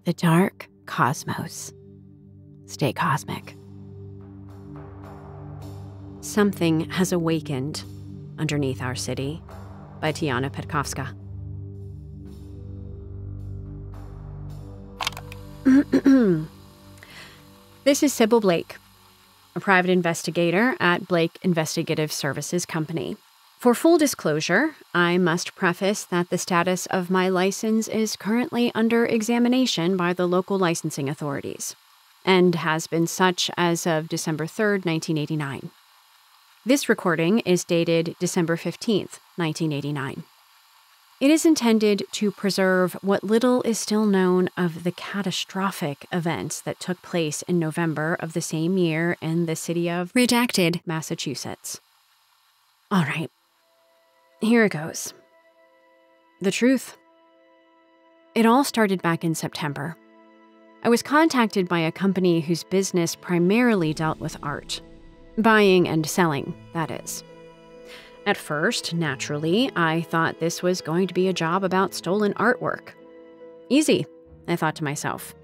The dark cosmos. Stay cosmic. Something Has Awakened Underneath Our City by Tijana Petkovska. This is Cybil Blake, a private investigator at Blake Investigative Services Company. For full disclosure, I must preface that the status of my license is currently under examination by the local licensing authorities, and has been such as of December 3rd, 1989. This recording is dated December 15th, 1989. It is intended to preserve what little is still known of the catastrophic events that took place in November of the same year in the city of Redacted, Massachusetts. All right. Here it goes. The truth. It all started back in September. I was contacted by a company whose business primarily dealt with art. Buying and selling, that is. At first, naturally, I thought this was going to be a job about stolen artwork. Easy, I thought to myself.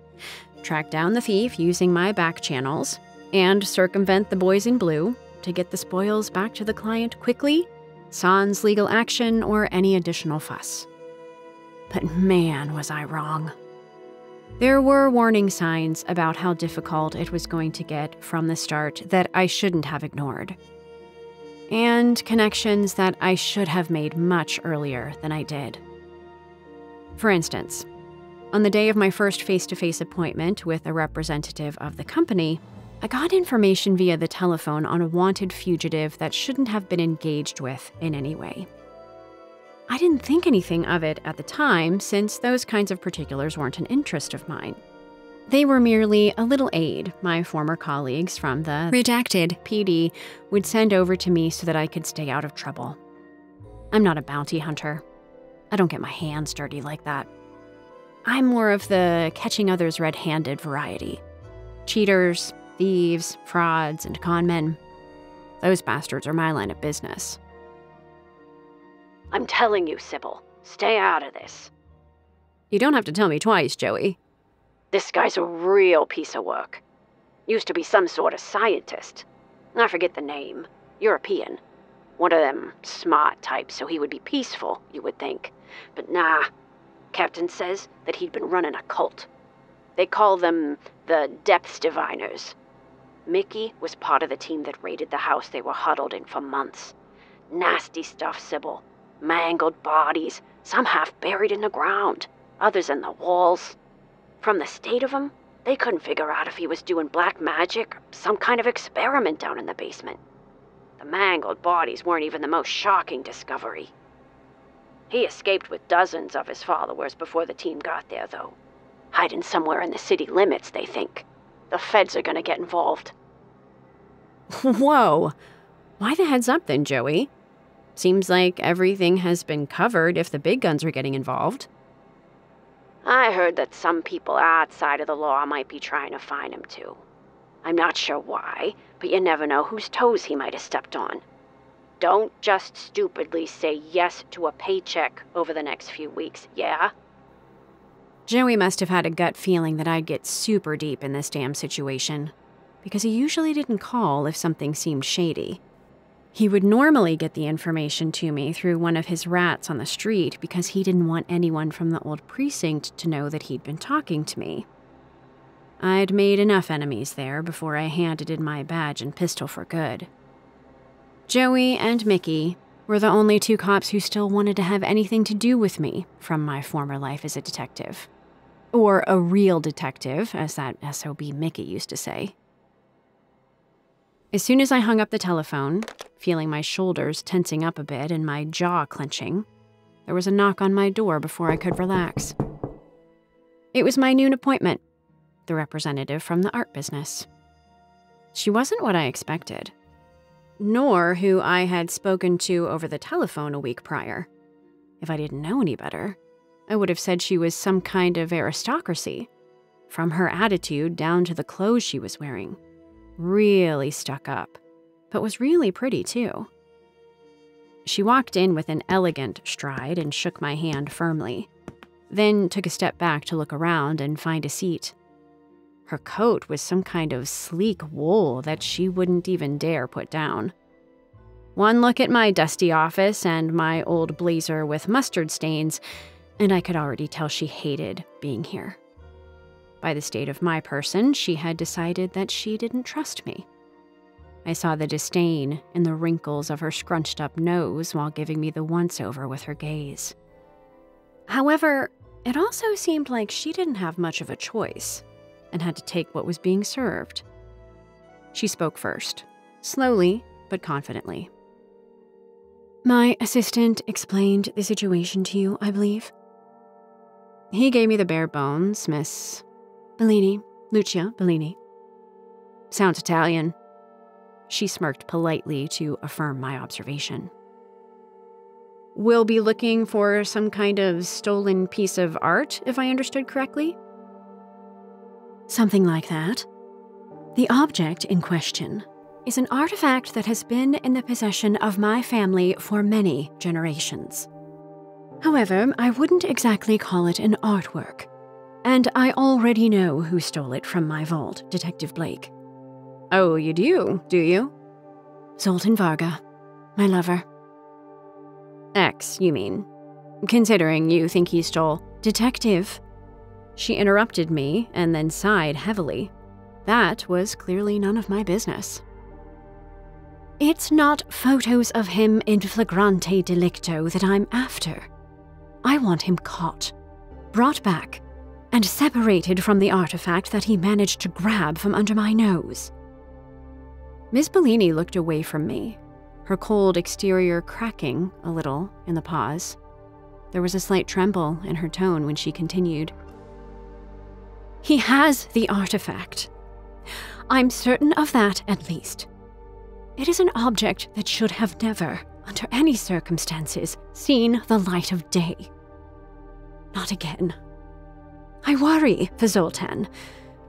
Track down the thief using my back channels, and circumvent the boys in blue to get the spoils back to the client quickly, sans legal action or any additional fuss. But man, was I wrong. There were warning signs about how difficult it was going to get from the start that I shouldn't have ignored. And connections that I should have made much earlier than I did. For instance, on the day of my first face-to-face appointment with a representative of the company, I got information via the telephone on a wanted fugitive that shouldn't have been engaged with in any way. I didn't think anything of it at the time, since those kinds of particulars weren't an interest of mine. They were merely a little aid my former colleagues from the Redacted PD would send over to me so that I could stay out of trouble. I'm not a bounty hunter. I don't get my hands dirty like that. I'm more of the catching others red-handed variety. Cheaters, thieves, frauds, and con men. Those bastards are my line of business. I'm telling you, Cybil, stay out of this. You don't have to tell me twice, Joey. This guy's a real piece of work. Used to be some sort of scientist. I forget the name. European. One of them smart types, so he would be peaceful, you would think. But nah. Captain says that he'd been running a cult. They call them the Depths Diviners. Mickey was part of the team that raided the house they were huddled in for months. Nasty stuff, Cybil. Mangled bodies, some half buried in the ground, others in the walls. From the state of him, they couldn't figure out if he was doing black magic or some kind of experiment down in the basement. The mangled bodies weren't even the most shocking discovery. He escaped with dozens of his followers before the team got there, though. Hiding somewhere in the city limits, they think. The feds are gonna get involved. Whoa. Why the heads up then, Joey? Seems like everything has been covered if the big guns are getting involved. I heard that some people outside of the law might be trying to find him, too. I'm not sure why, but you never know whose toes he might have stepped on. Don't just stupidly say yes to a paycheck over the next few weeks, yeah? Joey must have had a gut feeling that I'd get super deep in this damn situation, because he usually didn't call if something seemed shady. He would normally get the information to me through one of his rats on the street because he didn't want anyone from the old precinct to know that he'd been talking to me. I'd made enough enemies there before I handed in my badge and pistol for good. Joey and Mickey were the only two cops who still wanted to have anything to do with me from my former life as a detective. Or a real detective, as that SOB Mickey used to say. As soon as I hung up the telephone, feeling my shoulders tensing up a bit and my jaw clenching, there was a knock on my door before I could relax. It was my noon appointment, the representative from the art business. She wasn't what I expected, nor who I had spoken to over the telephone a week prior. If I didn't know any better, I would have said she was some kind of aristocracy, from her attitude down to the clothes she was wearing. Really stuck up, but was really pretty too. She walked in with an elegant stride and shook my hand firmly. then took a step back to look around and find a seat. Her coat was some kind of sleek wool that she wouldn't even dare put down. One look at my dusty office and my old blazer with mustard stains, and I could already tell she hated being here. By the state of my person, she had decided that she didn't trust me. I saw the disdain in the wrinkles of her scrunched-up nose while giving me the once-over with her gaze. However, it also seemed like she didn't have much of a choice and had to take what was being served. She spoke first, slowly but confidently. "My assistant explained the situation to you, I believe." He gave me the bare bones, Miss Bellini, Lucia Bellini. "Sounds Italian." She smirked politely to affirm my observation. "We'll be looking for some kind of stolen piece of art, if I understood correctly?" "Something like that. The object in question is an artifact that has been in the possession of my family for many generations. However, I wouldn't exactly call it an artwork, and I already know who stole it from my vault, Detective Blake." "Oh, you do you?" "Zoltan Varga, my lover." "Ex, you mean? Considering you think he stole—" "Detective." She interrupted me and then sighed heavily. That was clearly none of my business. "It's not photos of him in flagrante delicto that I'm after. I want him caught, brought back, and separated from the artifact that he managed to grab from under my nose." Miss Bellini looked away from me, her cold exterior cracking a little in the pause. There was a slight tremble in her tone when she continued. "He has the artifact. I'm certain of that, at least. It is an object that should have never, under any circumstances, seen the light of day. Not again. I worry for Zoltan.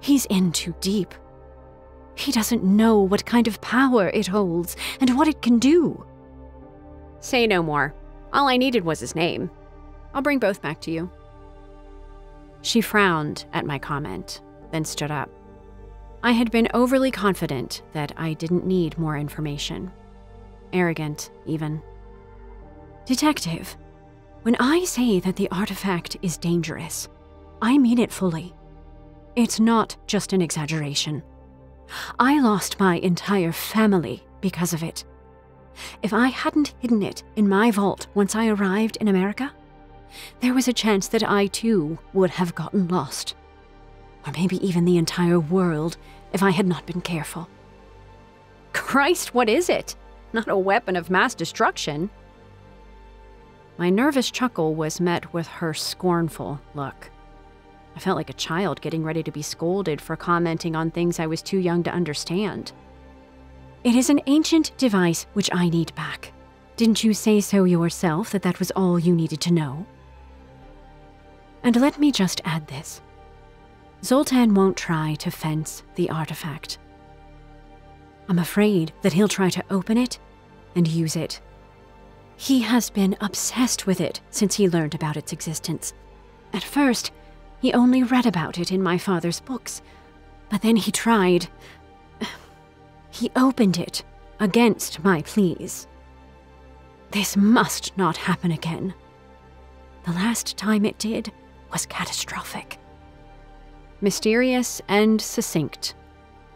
He's in too deep. He doesn't know what kind of power it holds and what it can do." "Say no more. All I needed was his name. I'll bring both back to you." She frowned at my comment, then stood up. I had been overly confident that I didn't need more information. Arrogant, even. "Detective, when I say that the artifact is dangerous, I mean it fully. It's not just an exaggeration. I lost my entire family because of it. If I hadn't hidden it in my vault once I arrived in America, there was a chance that I too would have gotten lost. Or maybe even the entire world if I had not been careful." "Christ, what is it? Not a weapon of mass destruction?" My nervous chuckle was met with her scornful look. I felt like a child getting ready to be scolded for commenting on things I was too young to understand. "It is an ancient device which I need back. Didn't you say so yourself, that that was all you needed to know? And let me just add this. Zoltan won't try to fence the artifact. I'm afraid that he'll try to open it and use it. He has been obsessed with it since he learned about its existence. At first, he only read about it in my father's books, but then he tried. He opened it against my pleas. This must not happen again. The last time it did was catastrophic." Mysterious and succinct,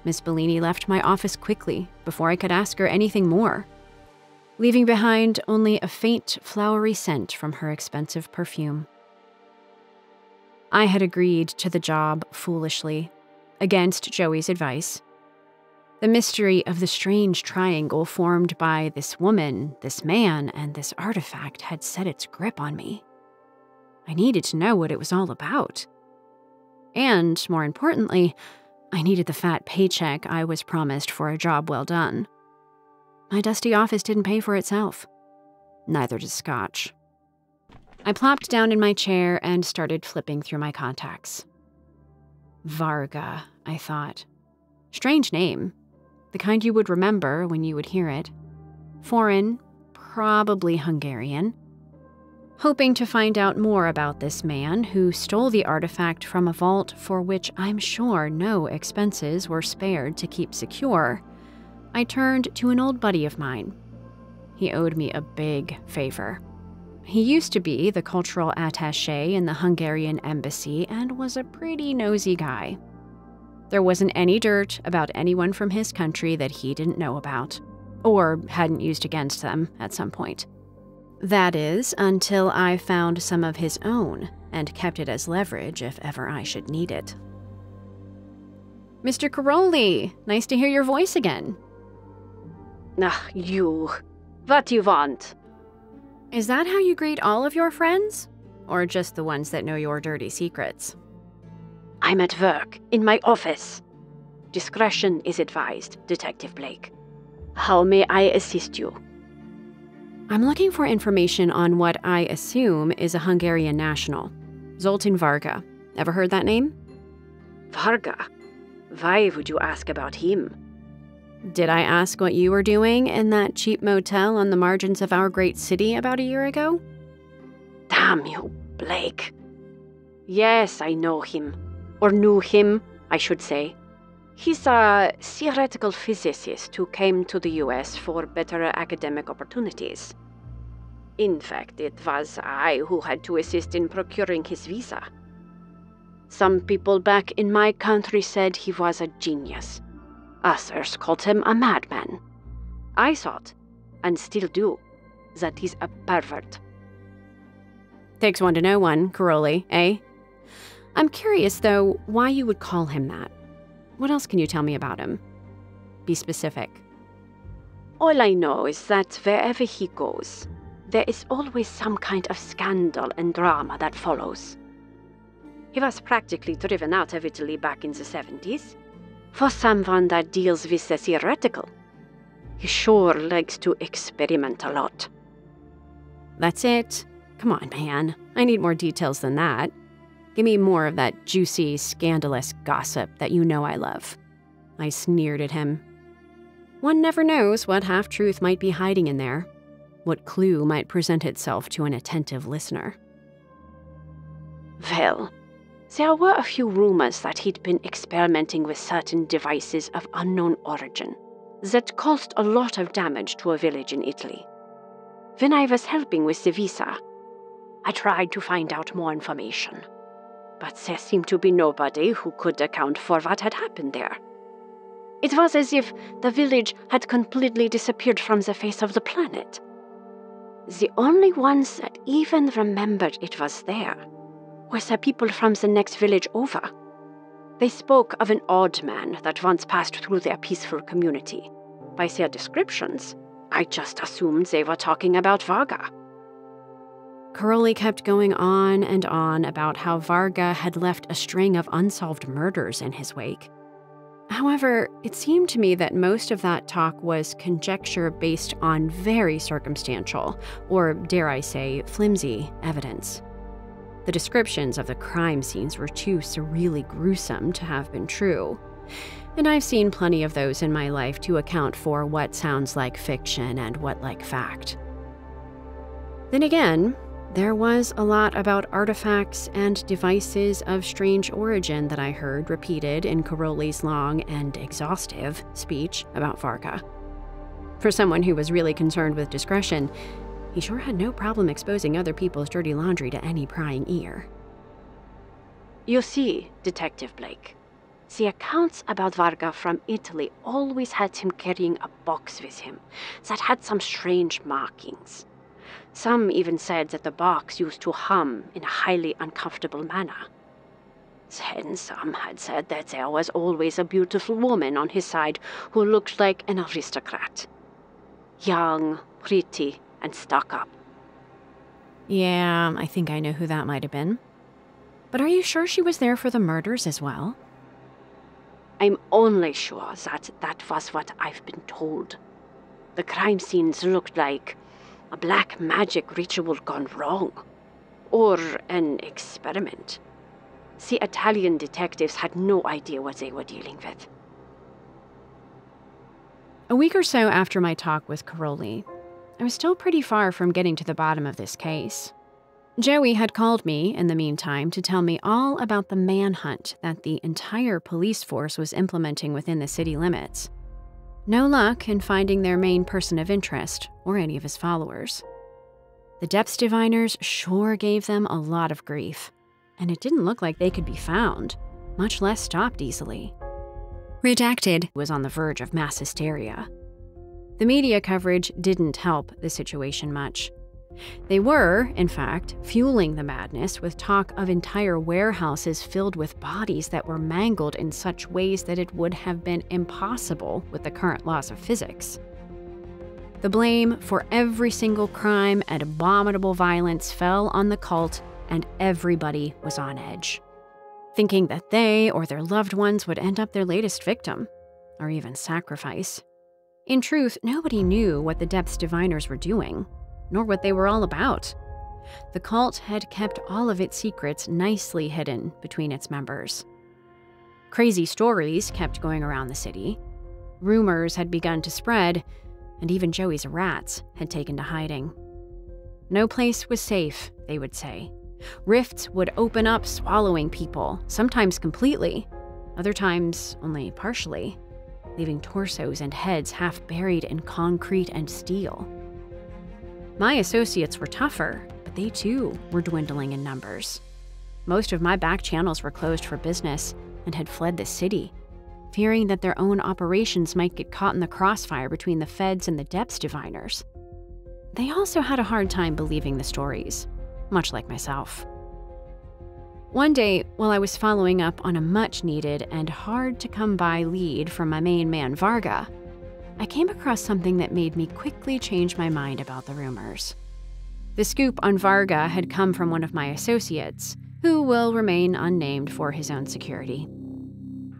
Miss Bellini left my office quickly before I could ask her anything more, leaving behind only a faint, flowery scent from her expensive perfume. I had agreed to the job foolishly, against Joey's advice. The mystery of the strange triangle formed by this woman, this man, and this artifact had set its grip on me. I needed to know what it was all about. And, more importantly, I needed the fat paycheck I was promised for a job well done. My dusty office didn't pay for itself. Neither did Scotch. I plopped down in my chair and started flipping through my contacts. Varga, I thought. Strange name. The kind you would remember when you would hear it. Foreign, probably Hungarian. hoping to find out more about this man who stole the artifact from a vault for which I'm sure no expenses were spared to keep secure, I turned to an old buddy of mine. He owed me a big favor. He used to be the cultural attaché in the Hungarian embassy and was a pretty nosy guy. There wasn't any dirt about anyone from his country that he didn't know about, or hadn't used against them at some point. That is, until I found some of his own and kept it as leverage if ever I should need it. Mr. Caroli, nice to hear your voice again. Ah, you. What do you want? Is that how you greet all of your friends? Or just the ones that know your dirty secrets? I'm at work, in my office. Discretion is advised, Detective Blake. How may I assist you? I'm looking for information on what I assume is a Hungarian national. Zoltán Varga. Ever heard that name? Varga? Why would you ask about him? Did I ask what you were doing in that cheap motel on the margins of our great city about a year ago? Damn you, Blake. Yes, I know him. Or knew him, I should say. He's a theoretical physicist who came to the US for better academic opportunities. In fact, it was I who had to assist in procuring his visa. Some people back in my country said he was a genius. Others called him a madman. I thought, and still do, that he's a pervert. Takes one to know one, Caroli, eh? I'm curious, though, why you would call him that. What else can you tell me about him? Be specific. All I know is that wherever he goes, there is always some kind of scandal and drama that follows. He was practically driven out of Italy back in the 70s. For someone that deals with the theoretical, he sure likes to experiment a lot. That's it? Come on, man. I need more details than that. Give me more of that juicy, scandalous gossip that you know I love. I sneered at him. One never knows what half-truth might be hiding in there, what clue might present itself to an attentive listener. Well, there were a few rumors that he'd been experimenting with certain devices of unknown origin that caused a lot of damage to a village in Italy. When I was helping with the visa, I tried to find out more information, but there seemed to be nobody who could account for what had happened there. It was as if the village had completely disappeared from the face of the planet. The only ones that even remembered it was there were the people from the next village over. They spoke of an odd man that once passed through their peaceful community. By their descriptions, I just assumed they were talking about Varga. Caroli kept going on and on about how Varga had left a string of unsolved murders in his wake. However, it seemed to me that most of that talk was conjecture based on very circumstantial, or dare I say, flimsy evidence. The descriptions of the crime scenes were too surreally gruesome to have been true, and I've seen plenty of those in my life to account for what sounds like fiction and what like fact. Then again, there was a lot about artifacts and devices of strange origin that I heard repeated in Caroli's long and exhaustive speech about Varga. For someone who was really concerned with discretion, he sure had no problem exposing other people's dirty laundry to any prying ear. You see, Detective Blake, the accounts about Varga from Italy always had him carrying a box with him that had some strange markings. Some even said that the box used to hum in a highly uncomfortable manner. Then some had said that there was always a beautiful woman on his side who looked like an aristocrat. Young, pretty, and stuck up. Yeah, I think I know who that might have been. But are you sure she was there for the murders as well? I'm only sure that that was what I've been told. The crime scenes looked like a black magic ritual gone wrong, or an experiment. The Italian detectives had no idea what they were dealing with. A week or so after my talk with Caroli, I was still pretty far from getting to the bottom of this case. Joey had called me in the meantime to tell me all about the manhunt that the entire police force was implementing within the city limits. No luck in finding their main person of interest or any of his followers. The depths diviners sure gave them a lot of grief, and it didn't look like they could be found, much less stopped easily. Redacted was on the verge of mass hysteria. The media coverage didn't help the situation much. They were, in fact, fueling the madness with talk of entire warehouses filled with bodies that were mangled in such ways that it would have been impossible with the current laws of physics. The blame for every single crime and abominable violence fell on the cult, and everybody was on edge, thinking that they or their loved ones would end up their latest victim, or even sacrifice. In truth, nobody knew what the depths diviners were doing, nor what they were all about. The cult had kept all of its secrets nicely hidden between its members. Crazy stories kept going around the city. Rumors had begun to spread, and even Joey's rats had taken to hiding. No place was safe, they would say. Rifts would open up, swallowing people, sometimes completely, other times only partially, leaving torsos and heads half buried in concrete and steel. My associates were tougher, but they too were dwindling in numbers. Most of my back channels were closed for business and had fled the city, fearing that their own operations might get caught in the crossfire between the feds and the depths diviners. They also had a hard time believing the stories, much like myself. One day, while I was following up on a much-needed and hard-to-come-by lead from my main man, Varga, I came across something that made me quickly change my mind about the rumors. The scoop on Varga had come from one of my associates, who will remain unnamed for his own security.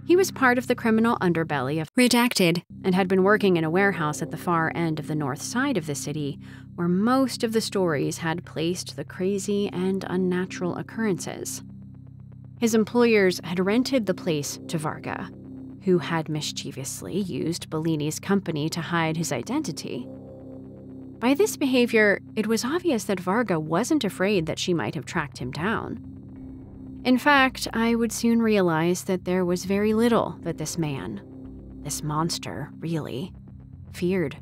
He was part of the criminal underbelly of Redacted and had been working in a warehouse at the far end of the north side of the city, where most of the stories had placed the crazy and unnatural occurrences. His employers had rented the place to Varga, who had mischievously used Bellini's company to hide his identity. By this behavior, it was obvious that Varga wasn't afraid that she might have tracked him down. In fact, I would soon realize that there was very little that this man, this monster, really, feared.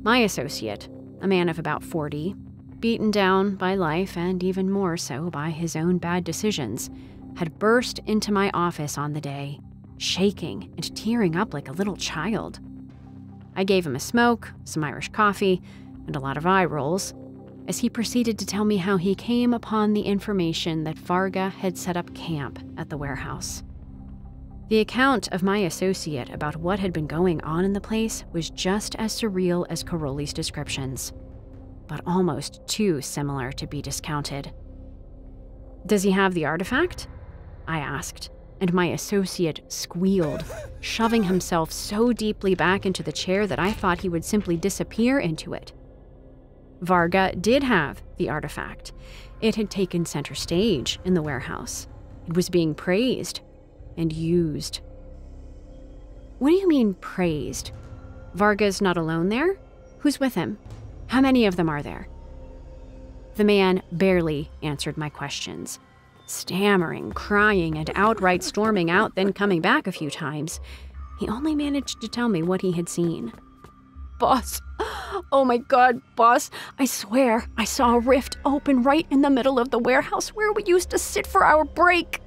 My associate, a man of about 40, beaten down by life and even more so by his own bad decisions, had burst into my office on the day, shaking and tearing up like a little child. I gave him a smoke, some Irish coffee, and a lot of eye rolls, as he proceeded to tell me how he came upon the information that Varga had set up camp at the warehouse. The account of my associate about what had been going on in the place was just as surreal as Caroli's descriptions, but almost too similar to be discounted. "Does he have the artifact?" I asked, and my associate squealed, shoving himself so deeply back into the chair that I thought he would simply disappear into it. Varga did have the artifact. It had taken center stage in the warehouse. It was being praised and used. "What do you mean, praised? Varga's not alone there? Who's with him? How many of them are there?" The man barely answered my questions, stammering, crying, and outright storming out, then coming back a few times. He only managed to tell me what he had seen. "Boss, oh my God, boss, I swear I saw a rift open right in the middle of the warehouse where we used to sit for our break."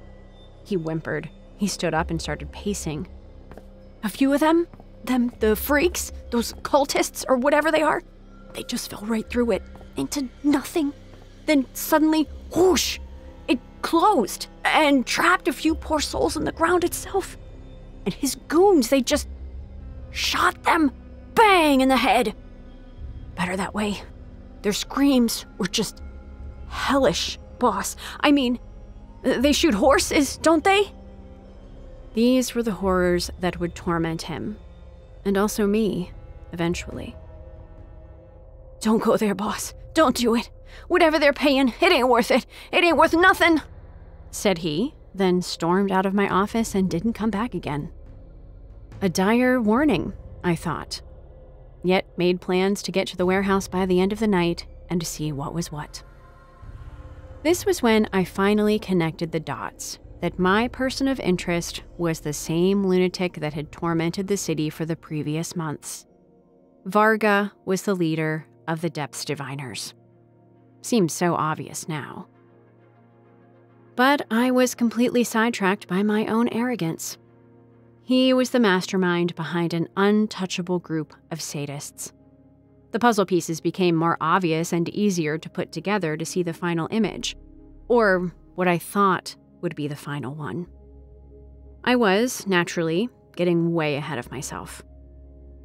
He whimpered. He stood up and started pacing. "A few of them, the freaks, those cultists or whatever they are, they just fell right through it, into nothing. Then suddenly, whoosh, it closed and trapped a few poor souls in the ground itself. And his goons, they just shot them, bang, in the head. Better that way. Their screams were just hellish, boss. I mean, they shoot horses, don't they?" These were the horrors that would torment him, and also me, eventually. "Don't go there, boss. Don't do it. Whatever they're paying, it ain't worth it. It ain't worth nothing," said he, then stormed out of my office and didn't come back again. A dire warning, I thought, yet made plans to get to the warehouse by the end of the night and to see what was what. This was when I finally connected the dots that my person of interest was the same lunatic that had tormented the city for the previous months. Varga was the leader of the Depths Diviners. Seems so obvious now. But I was completely sidetracked by my own arrogance. He was the mastermind behind an untouchable group of sadists. The puzzle pieces became more obvious and easier to put together to see the final image, or what I thought would be the final one. I was, naturally, getting way ahead of myself.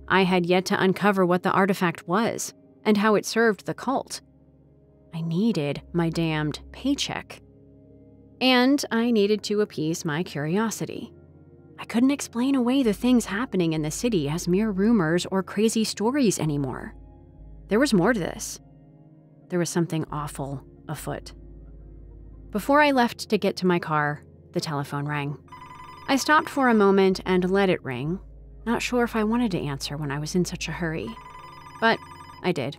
I had yet to uncover what the artifact was and how it served the cult. I needed my damned paycheck. And I needed to appease my curiosity. I couldn't explain away the things happening in the city as mere rumors or crazy stories anymore. There was more to this. There was something awful afoot. Before I left to get to my car, the telephone rang. I stopped for a moment and let it ring, not sure if I wanted to answer when I was in such a hurry. But I did.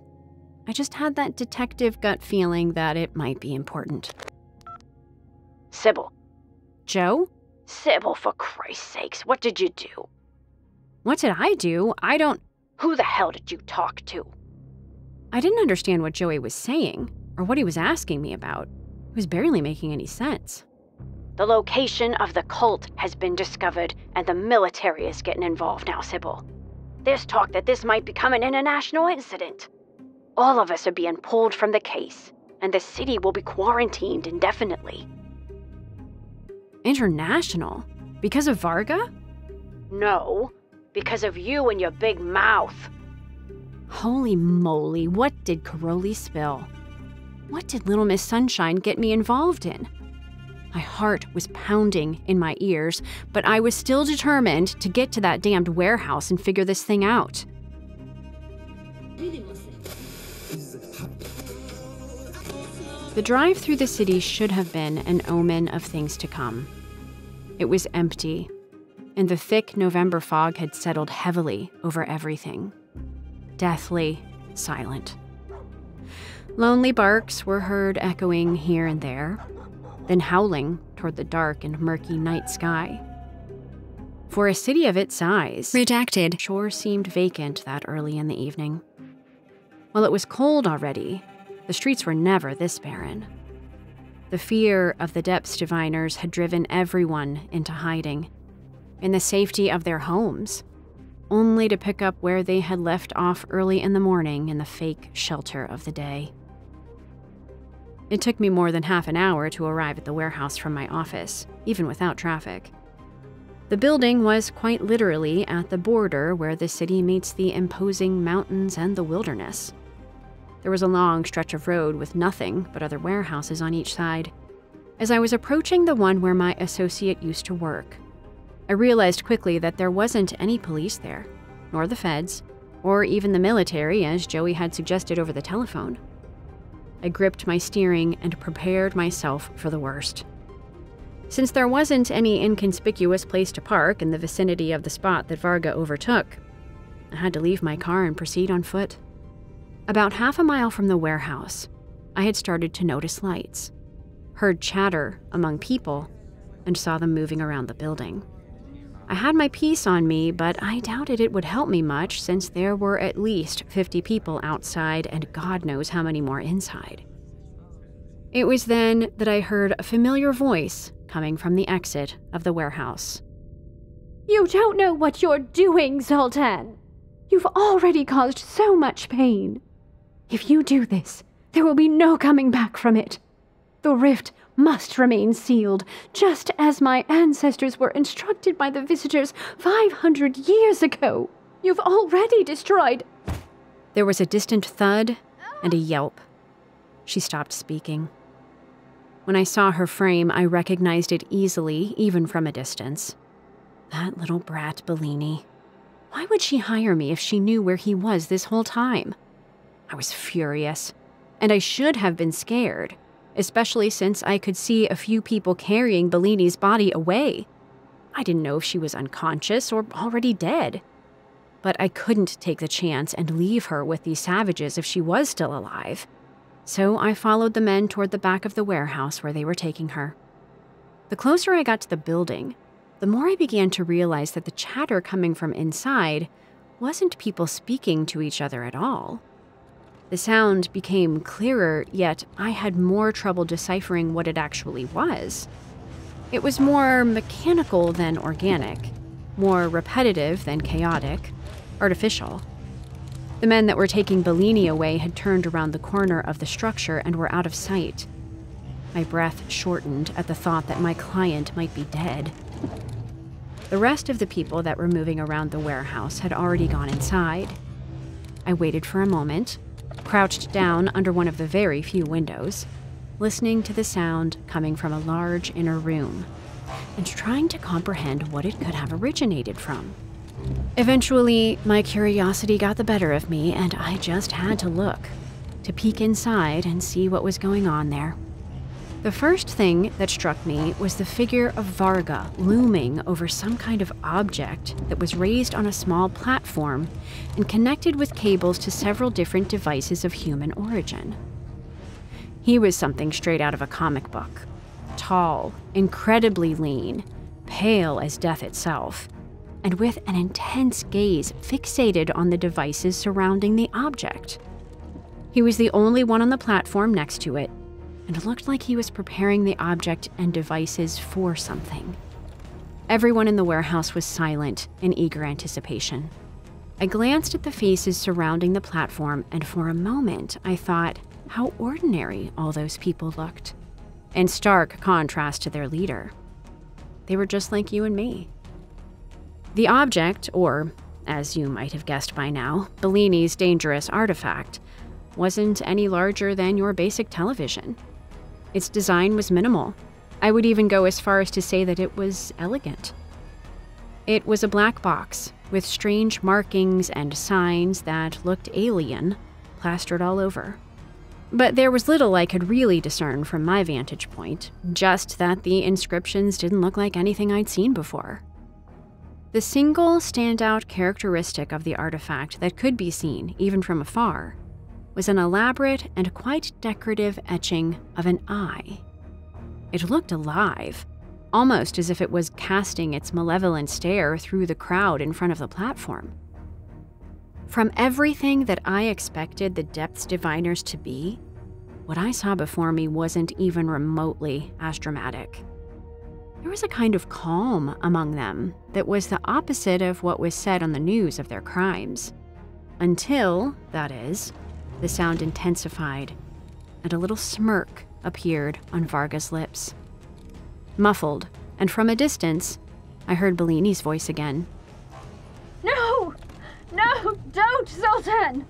I just had that detective gut feeling that it might be important. Cybil. Joe? Cybil, for Christ's sakes, what did you do? What did I do? I don't... Who the hell did you talk to? I didn't understand what Joey was saying, or what he was asking me about. It was barely making any sense. The location of the cult has been discovered, and the military is getting involved now, Cybil. There's talk that this might become an international incident. All of us are being pulled from the case, and the city will be quarantined indefinitely. International? Because of Varga? No, because of you and your big mouth. Holy moly, what did Caroli spill? What did Little Miss Sunshine get me involved in? My heart was pounding in my ears, but I was still determined to get to that damned warehouse and figure this thing out. The drive through the city should have been an omen of things to come. It was empty, and the thick November fog had settled heavily over everything. Deathly silent. Lonely barks were heard echoing here and there, then howling toward the dark and murky night sky. For a city of its size, redacted, sure seemed vacant that early in the evening. While it was cold already, the streets were never this barren. The fear of the Depths Diviners had driven everyone into hiding, in the safety of their homes, only to pick up where they had left off early in the morning in the fake shelter of the day. It took me more than half an hour to arrive at the warehouse from my office, even without traffic. The building was quite literally at the border where the city meets the imposing mountains and the wilderness. There was a long stretch of road with nothing but other warehouses on each side. As I was approaching the one where my associate used to work, I realized quickly that there wasn't any police there, nor the feds, or even the military as Joey had suggested over the telephone. I gripped my steering and prepared myself for the worst. Since there wasn't any inconspicuous place to park in the vicinity of the spot that Varga overtook, I had to leave my car and proceed on foot. About half a mile from the warehouse, I had started to notice lights, heard chatter among people, and saw them moving around the building. I had my piece on me, but I doubted it would help me much since there were at least 50 people outside and God knows how many more inside. It was then that I heard a familiar voice coming from the exit of the warehouse. You don't know what you're doing, Zoltan. You've already caused so much pain. If you do this, there will be no coming back from it. The rift must remain sealed, just as my ancestors were instructed by the visitors 500 years ago. You've already destroyed... There was a distant thud and a yelp. She stopped speaking. When I saw her frame, I recognized it easily, even from a distance. That little brat Bellini. Why would she hire me if she knew where he was this whole time? I was furious, and I should have been scared, especially since I could see a few people carrying Bellini's body away. I didn't know if she was unconscious or already dead. But I couldn't take the chance and leave her with these savages if she was still alive. So I followed the men toward the back of the warehouse where they were taking her. The closer I got to the building, the more I began to realize that the chatter coming from inside wasn't people speaking to each other at all. The sound became clearer, yet I had more trouble deciphering what it actually was. It was more mechanical than organic, more repetitive than chaotic, artificial. The men that were taking Bellini away had turned around the corner of the structure and were out of sight. My breath shortened at the thought that my client might be dead. The rest of the people that were moving around the warehouse had already gone inside. I waited for a moment, crouched down under one of the very few windows, listening to the sound coming from a large inner room, and trying to comprehend what it could have originated from. Eventually, my curiosity got the better of me, and I just had to look, to peek inside and see what was going on there. The first thing that struck me was the figure of Varga looming over some kind of object that was raised on a small platform and connected with cables to several different devices of human origin. He was something straight out of a comic book. Tall, incredibly lean, pale as death itself, and with an intense gaze fixated on the devices surrounding the object. He was the only one on the platform next to it, and it looked like he was preparing the object and devices for something. Everyone in the warehouse was silent in eager anticipation. I glanced at the faces surrounding the platform, and for a moment I thought how ordinary all those people looked, in stark contrast to their leader. They were just like you and me. The object, or, as you might have guessed by now, Bellini's dangerous artifact, wasn't any larger than your basic television. Its design was minimal. I would even go as far as to say that it was elegant. It was a black box with strange markings and signs that looked alien, plastered all over. But there was little I could really discern from my vantage point, just that the inscriptions didn't look like anything I'd seen before. The single standout characteristic of the artifact that could be seen, even from afar, was an elaborate and quite decorative etching of an eye. It looked alive, almost as if it was casting its malevolent stare through the crowd in front of the platform. From everything that I expected the depths diviners to be, what I saw before me wasn't even remotely as dramatic. There was a kind of calm among them that was the opposite of what was said on the news of their crimes. Until, that is, the sound intensified, and a little smirk appeared on Varga's lips. Muffled, and from a distance, I heard Bellini's voice again. No! No, don't, Zoltan!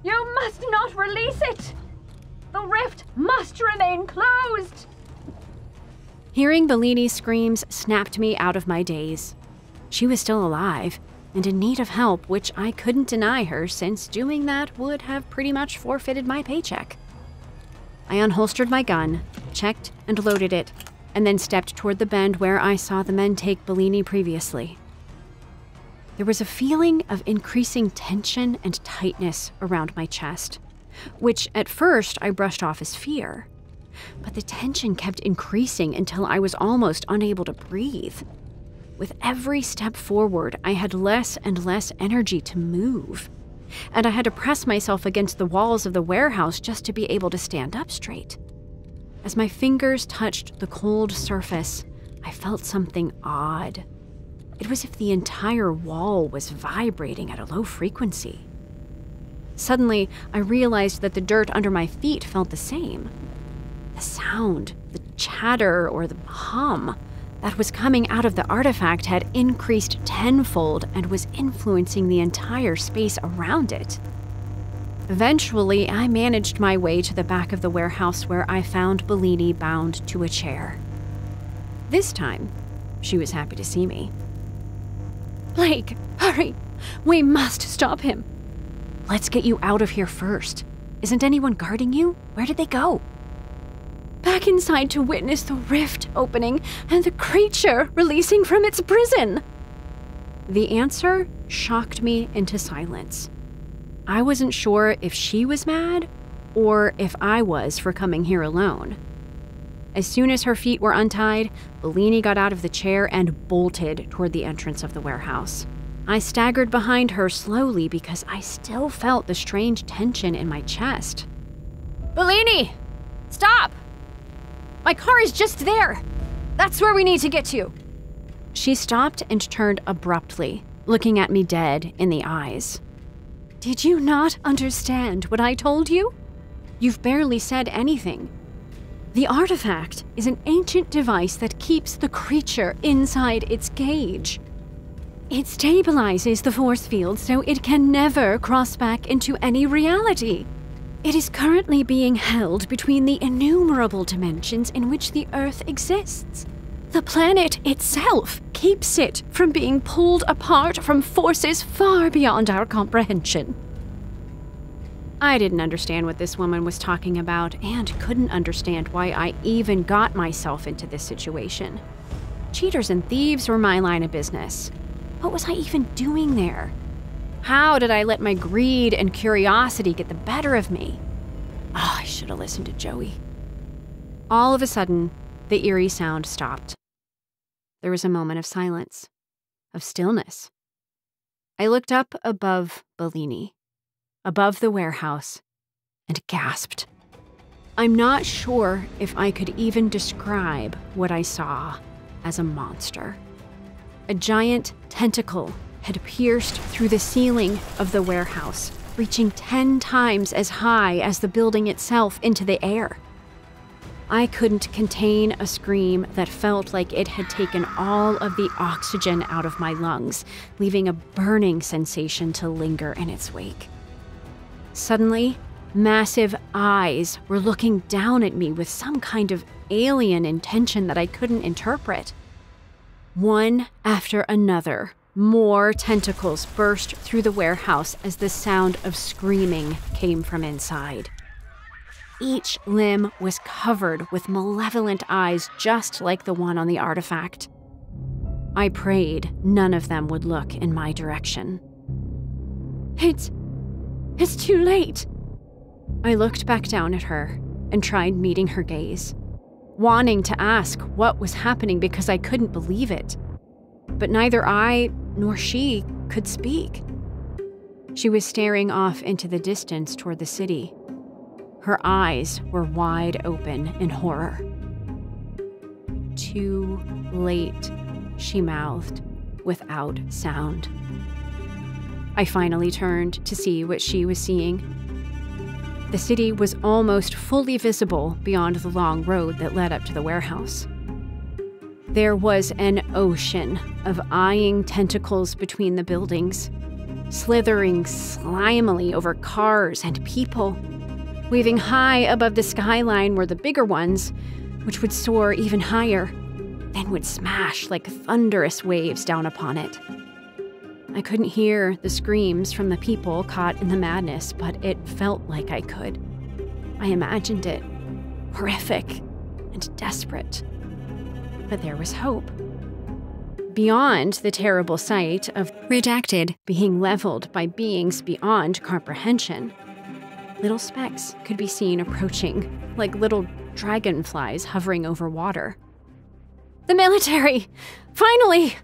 You must not release it! The rift must remain closed! Hearing Bellini's screams snapped me out of my daze. She was still alive, and in need of help, which I couldn't deny her, since doing that would have pretty much forfeited my paycheck. I unholstered my gun, checked and loaded it, and then stepped toward the bend where I saw the men take Bellini previously. There was a feeling of increasing tension and tightness around my chest, which at first I brushed off as fear. But the tension kept increasing until I was almost unable to breathe. With every step forward, I had less and less energy to move, and I had to press myself against the walls of the warehouse just to be able to stand up straight. As my fingers touched the cold surface, I felt something odd. It was as if the entire wall was vibrating at a low frequency. Suddenly, I realized that the dirt under my feet felt the same. The sound, the chatter, or the hum that was coming out of the artifact had increased tenfold and was influencing the entire space around it. Eventually, I managed my way to the back of the warehouse where I found Bellini bound to a chair. This time, she was happy to see me. Blake, hurry! We must stop him! Let's get you out of here first. Isn't anyone guarding you? Where did they go? Back inside to witness the rift opening and the creature releasing from its prison. The answer shocked me into silence. I wasn't sure if she was mad or if I was for coming here alone. As soon as her feet were untied, Bellini got out of the chair and bolted toward the entrance of the warehouse. I staggered behind her slowly because I still felt the strange tension in my chest. "Bellini! Stop! My car is just there! That's where we need to get to!" She stopped and turned abruptly, looking at me dead in the eyes. "Did you not understand what I told you? You've barely said anything. The artifact is an ancient device that keeps the creature inside its cage. It stabilizes the force field so it can never cross back into any reality. It is currently being held between the innumerable dimensions in which the Earth exists. The planet itself keeps it from being pulled apart from forces far beyond our comprehension." I didn't understand what this woman was talking about and couldn't understand why I even got myself into this situation. Cheaters and thieves were my line of business. What was I even doing there? How did I let my greed and curiosity get the better of me? Oh, I should have listened to Joey. All of a sudden, the eerie sound stopped. There was a moment of silence, of stillness. I looked up above Bellini, above the warehouse, and gasped. I'm not sure if I could even describe what I saw as a monster. A giant tentacle had pierced through the ceiling of the warehouse, reaching 10 times as high as the building itself into the air. I couldn't contain a scream that felt like it had taken all of the oxygen out of my lungs, leaving a burning sensation to linger in its wake. Suddenly, massive eyes were looking down at me with some kind of alien intention that I couldn't interpret. One after another, more tentacles burst through the warehouse as the sound of screaming came from inside. Each limb was covered with malevolent eyes just like the one on the artifact. I prayed none of them would look in my direction. It's too late. I looked back down at her and tried meeting her gaze, wanting to ask what was happening because I couldn't believe it. But neither I nor she could speak. She was staring off into the distance toward the city. Her eyes were wide open in horror. "Too late," she mouthed, without sound. I finally turned to see what she was seeing. The city was almost fully visible beyond the long road that led up to the warehouse. There was an ocean of eyeing tentacles between the buildings, slithering slimily over cars and people. Waving high above the skyline were the bigger ones, which would soar even higher, then would smash like thunderous waves down upon it. I couldn't hear the screams from the people caught in the madness, but it felt like I could. I imagined it, horrific and desperate. But there was hope. Beyond the terrible sight of redacted being leveled by beings beyond comprehension, little specks could be seen approaching, like little dragonflies hovering over water. "The military! Finally!"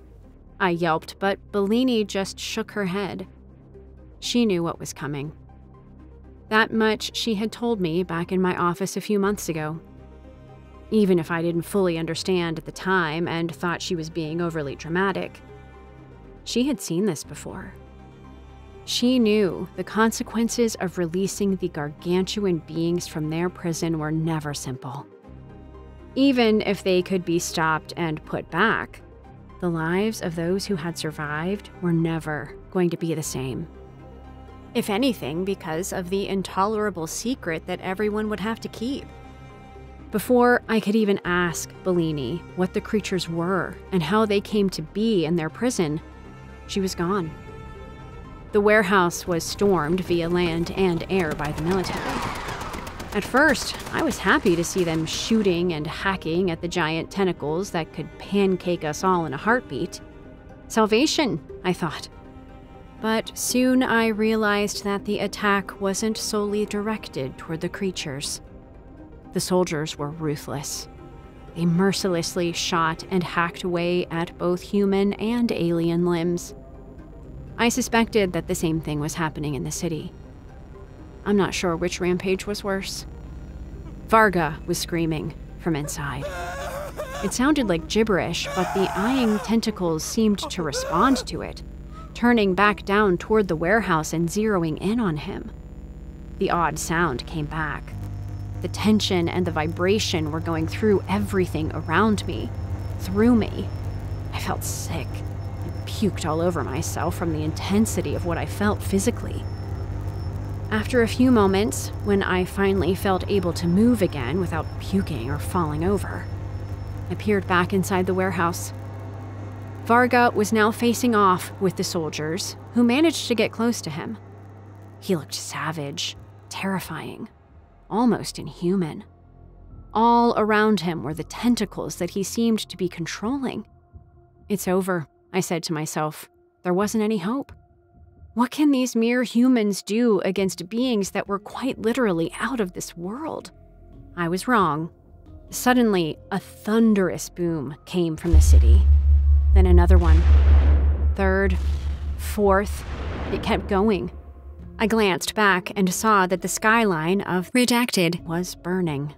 I yelped, but Bellini just shook her head. She knew what was coming. That much she had told me back in my office a few months ago. Even if I didn't fully understand at the time and thought she was being overly dramatic, she had seen this before. She knew the consequences of releasing the gargantuan beings from their prison were never simple. Even if they could be stopped and put back, the lives of those who had survived were never going to be the same. If anything, because of the intolerable secret that everyone would have to keep. Before I could even ask Bellini what the creatures were and how they came to be in their prison, she was gone. The warehouse was stormed via land and air by the military. At first, I was happy to see them shooting and hacking at the giant tentacles that could pancake us all in a heartbeat. Salvation, I thought. But soon I realized that the attack wasn't solely directed toward the creatures. The soldiers were ruthless. They mercilessly shot and hacked away at both human and alien limbs. I suspected that the same thing was happening in the city. I'm not sure which rampage was worse. Varga was screaming from inside. It sounded like gibberish, but the eyeing tentacles seemed to respond to it, turning back down toward the warehouse and zeroing in on him. The odd sound came back. The tension and the vibration were going through everything around me, through me. I felt sick and puked all over myself from the intensity of what I felt physically. After a few moments, when I finally felt able to move again without puking or falling over, I peered back inside the warehouse. Varga was now facing off with the soldiers, who managed to get close to him. He looked savage, terrifying, almost inhuman. All around him were the tentacles that he seemed to be controlling. "It's over," I said to myself. There wasn't any hope. What can these mere humans do against beings that were quite literally out of this world? I was wrong. Suddenly, a thunderous boom came from the city. Then another one. Third, fourth, it kept going. I glanced back and saw that the skyline of Redacted was burning.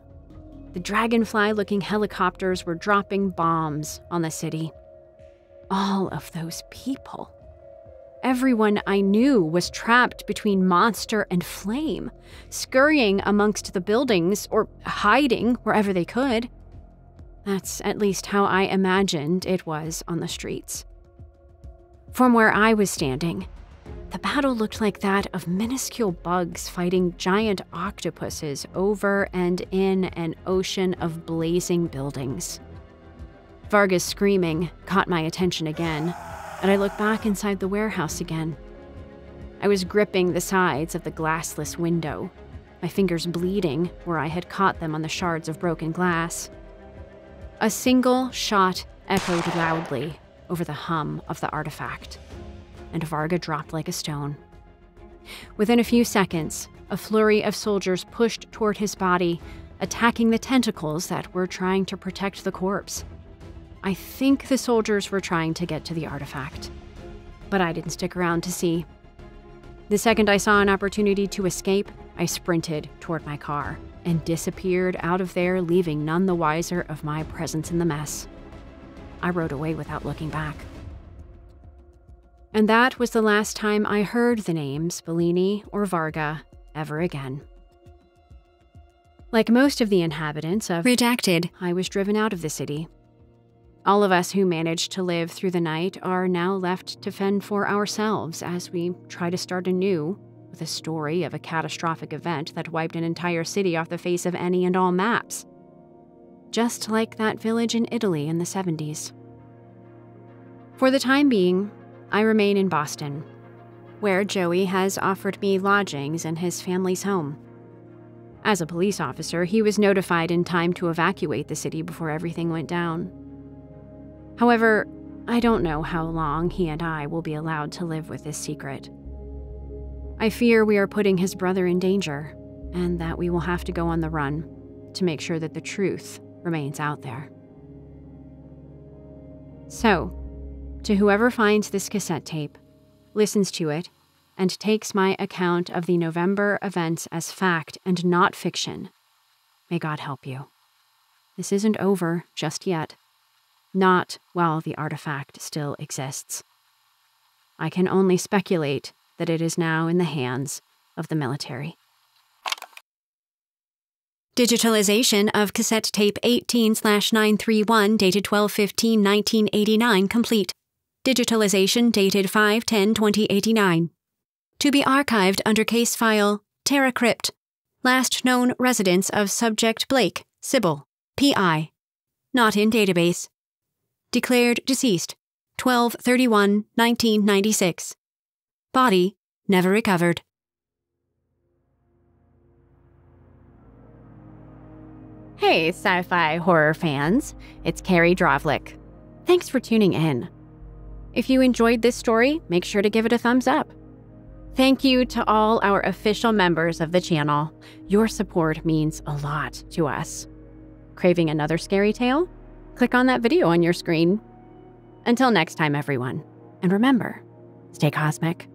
The dragonfly-looking helicopters were dropping bombs on the city. All of those people. Everyone I knew was trapped between monster and flame, scurrying amongst the buildings or hiding wherever they could. That's at least how I imagined it was on the streets. From where I was standing, the battle looked like that of minuscule bugs fighting giant octopuses over and in an ocean of blazing buildings. Varga's screaming caught my attention again, and I looked back inside the warehouse again. I was gripping the sides of the glassless window, my fingers bleeding where I had caught them on the shards of broken glass. A single shot echoed loudly over the hum of the artifact, and Varga dropped like a stone. Within a few seconds, a flurry of soldiers pushed toward his body, attacking the tentacles that were trying to protect the corpse. I think the soldiers were trying to get to the artifact, but I didn't stick around to see. The second I saw an opportunity to escape, I sprinted toward my car and disappeared out of there, leaving none the wiser of my presence in the mess. I rode away without looking back. And that was the last time I heard the names Bellini or Varga ever again. Like most of the inhabitants of Redacted, I was driven out of the city. All of us who managed to live through the night are now left to fend for ourselves as we try to start anew with a story of a catastrophic event that wiped an entire city off the face of any and all maps. Just like that village in Italy in the 70s. For the time being, I remain in Boston, where Joey has offered me lodgings in his family's home. As a police officer, he was notified in time to evacuate the city before everything went down. However, I don't know how long he and I will be allowed to live with this secret. I fear we are putting his brother in danger, and that we will have to go on the run to make sure that the truth remains out there. So, to whoever finds this cassette tape, listens to it, and takes my account of the November events as fact and not fiction, may God help you. This isn't over just yet. Not while the artifact still exists. I can only speculate that it is now in the hands of the military. Digitalization of cassette tape 18/931 dated 12/15/1989 complete. Digitalization dated 5/10/2089. To be archived under case file Terra Crypt. Last known residence of subject Blake, Cybil, P.I. Not in database. Declared deceased, 12/31/1996. Body never recovered. Hey, sci-fi horror fans. It's Carrie Drovlik. Thanks for tuning in. If you enjoyed this story, make sure to give it a thumbs up. Thank you to all our official members of the channel. Your support means a lot to us. Craving another scary tale? Click on that video on your screen. Until next time, everyone. And remember, stay cosmic.